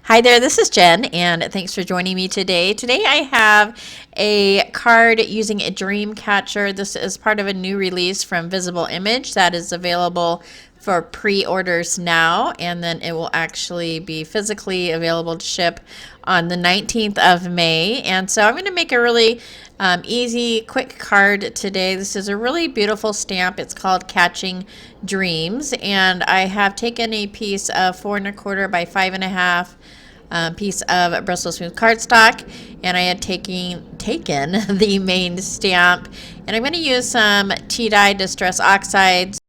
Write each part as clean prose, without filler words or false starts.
Hi there, this is Jen, and thanks for joining me today. Today I have a card using a dream catcher. This is part of a new release from Visible Image that is available for pre-orders now, and then it will actually be physically available to ship on the 19th of May. And so I'm going to make a really easy, quick card today. This is a really beautiful stamp. It's called Catching Dreams, and I have taken a piece of 4¼ by 5½ piece of Bristol smooth cardstock, and I had taken the main stamp, and I'm going to use some tea dye distress oxides.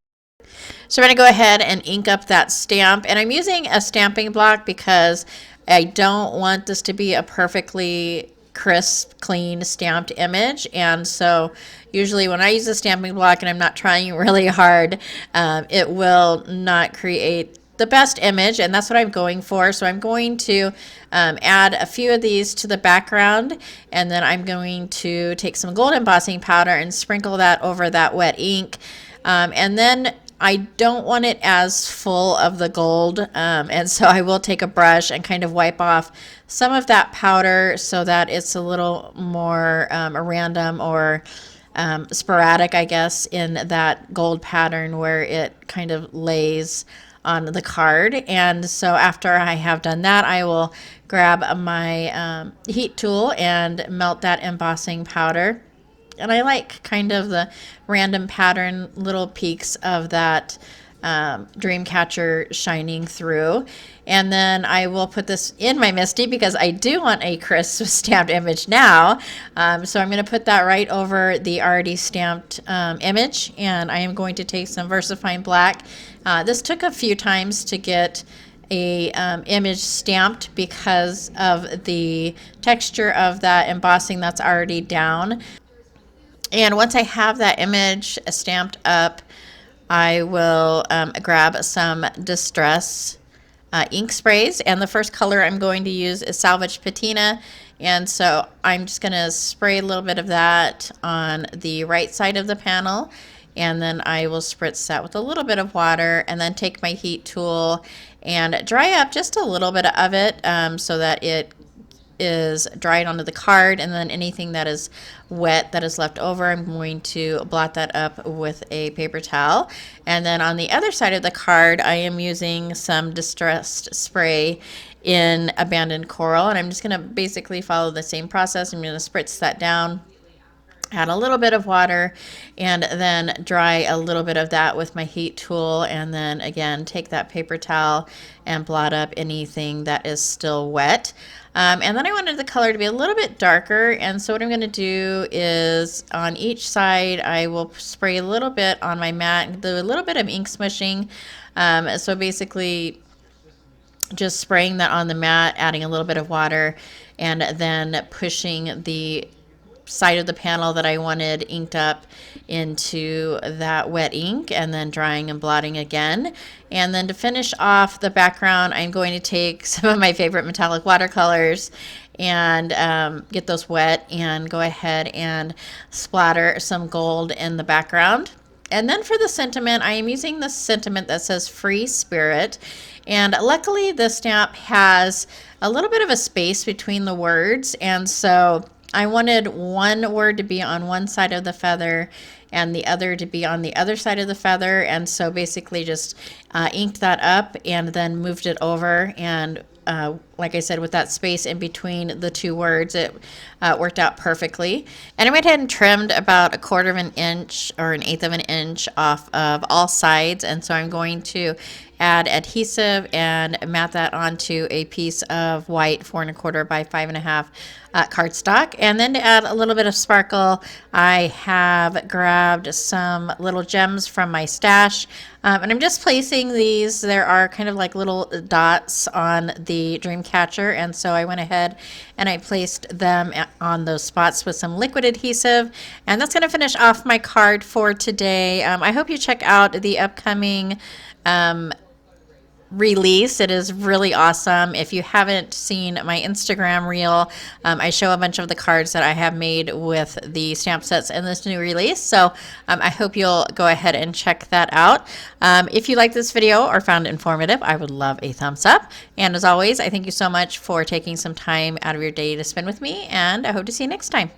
So I'm going to go ahead and ink up that stamp, and I'm using a stamping block because I don't want this to be a perfectly crisp, clean stamped image. And so usually when I use a stamping block and I'm not trying really hard, it will not create the best image, and that's what I'm going for. So I'm going to add a few of these to the background, and then I'm going to take some gold embossing powder and sprinkle that over that wet ink. And then I don't want it as full of the gold, and so I will take a brush and kind of wipe off some of that powder so that it's a little more random or sporadic, I guess, in that gold pattern where it kind of lays on the card. And so after I have done that, I will grab my heat tool and melt that embossing powder. And I like kind of the random pattern, little peaks of that dream catcher shining through. And then I will put this in my MISTI because I do want a crisp stamped image now. So I'm going to put that right over the already stamped image, and I am going to take some Versafine black. This took a few times to get a image stamped because of the texture of that embossing that's already down. And once I have that image stamped up, I will grab some distress ink sprays, and the first color I'm going to use is Salvaged Patina, and so I'm just going to spray a little bit of that on the right side of the panel, and then I will spritz that with a little bit of water, and then take my heat tool and dry up just a little bit of it so that it is dried onto the card, and then anything that is wet that is left over, I'm going to blot that up with a paper towel. And then on the other side of the card, I am using some distressed spray in Abandoned Coral, and I'm just going to basically follow the same process. I'm going to spritz that down, add a little bit of water, and then dry a little bit of that with my heat tool, and then again take that paper towel and blot up anything that is still wet. And then I wanted the color to be a little bit darker, and so what I'm going to do is on each side I will spray a little bit on my mat, do a little bit of ink smushing. So basically just spraying that on the mat, adding a little bit of water, and then pushing the side of the panel that I wanted inked up into that wet ink, and then drying and blotting again. And then to finish off the background, I'm going to take some of my favorite metallic watercolors and get those wet and go ahead and splatter some gold in the background. And then for the sentiment, I am using the sentiment that says Free Spirit. And luckily the stamp has a little bit of a space between the words, and so I wanted one word to be on one side of the feather and the other to be on the other side of the feather, and so basically just inked that up and then moved it over, and like I said, with that space in between the two words, it worked out perfectly. And I went ahead and trimmed about 1/4 of an inch or 1/8 of an inch off of all sides, and so I'm going to add adhesive and mat that onto a piece of white 4¼ by 5½ cardstock. And then to add a little bit of sparkle, I have grabbed some little gems from my stash, and I'm just placing these. There are kind of like little dots on the dream catcher, and so I went ahead and I placed them on those spots with some liquid adhesive, and that's going to finish off my card for today. I hope you check out the upcoming release. It is really awesome. If you haven't seen my Instagram reel, I show a bunch of the cards that I have made with the stamp sets in this new release. So I hope you'll go ahead and check that out. If you like this video or found it informative, I would love a thumbs up. And as always, I thank you so much for taking some time out of your day to spend with me, and I hope to see you next time.